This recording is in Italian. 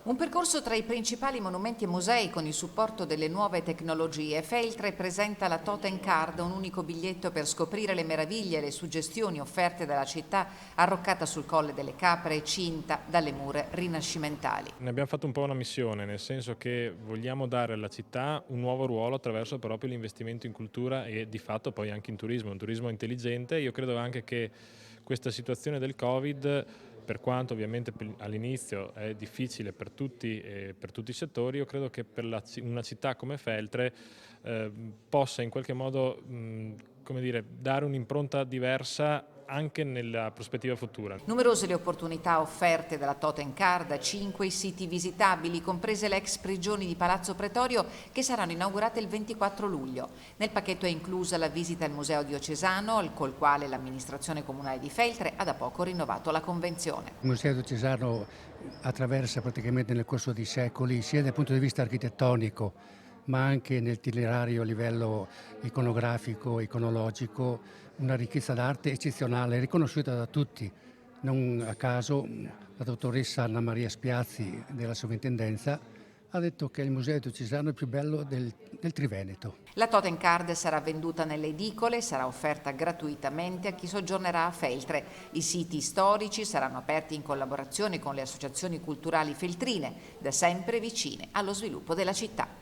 Un percorso tra i principali monumenti e musei con il supporto delle nuove tecnologie. Feltre presenta la Totem Card, un unico biglietto per scoprire le meraviglie e le suggestioni offerte dalla città arroccata sul Colle delle Capre e cinta dalle mura rinascimentali. Ne abbiamo fatto un po' una missione, nel senso che vogliamo dare alla città un nuovo ruolo attraverso proprio l'investimento in cultura e di fatto poi anche in turismo, un turismo intelligente. Io credo anche che questa situazione del Covid, per quanto ovviamente all'inizio è difficile per tutti e per tutti i settori, io credo che per una città come Feltre possa in qualche modo come dire, dare un'impronta diversa anche nella prospettiva futura. Numerose le opportunità offerte dalla Totem Card, 5 i siti visitabili, comprese le ex prigioni di Palazzo Pretorio che saranno inaugurate il 24 luglio. Nel pacchetto è inclusa la visita al Museo Diocesano, col quale l'amministrazione comunale di Feltre ha da poco rinnovato la convenzione. Il Museo Diocesano attraversa praticamente nel corso di secoli, sia dal punto di vista architettonico, ma anche nel itinerario a livello iconografico, iconologico, una ricchezza d'arte eccezionale, riconosciuta da tutti. Non a caso la dottoressa Anna Maria Spiazzi della Sovrintendenza ha detto che il Museo Diocesano è il più bello del Triveneto. La Totem Card sarà venduta nelle edicole e sarà offerta gratuitamente a chi soggiornerà a Feltre. I siti storici saranno aperti in collaborazione con le associazioni culturali feltrine, da sempre vicine allo sviluppo della città.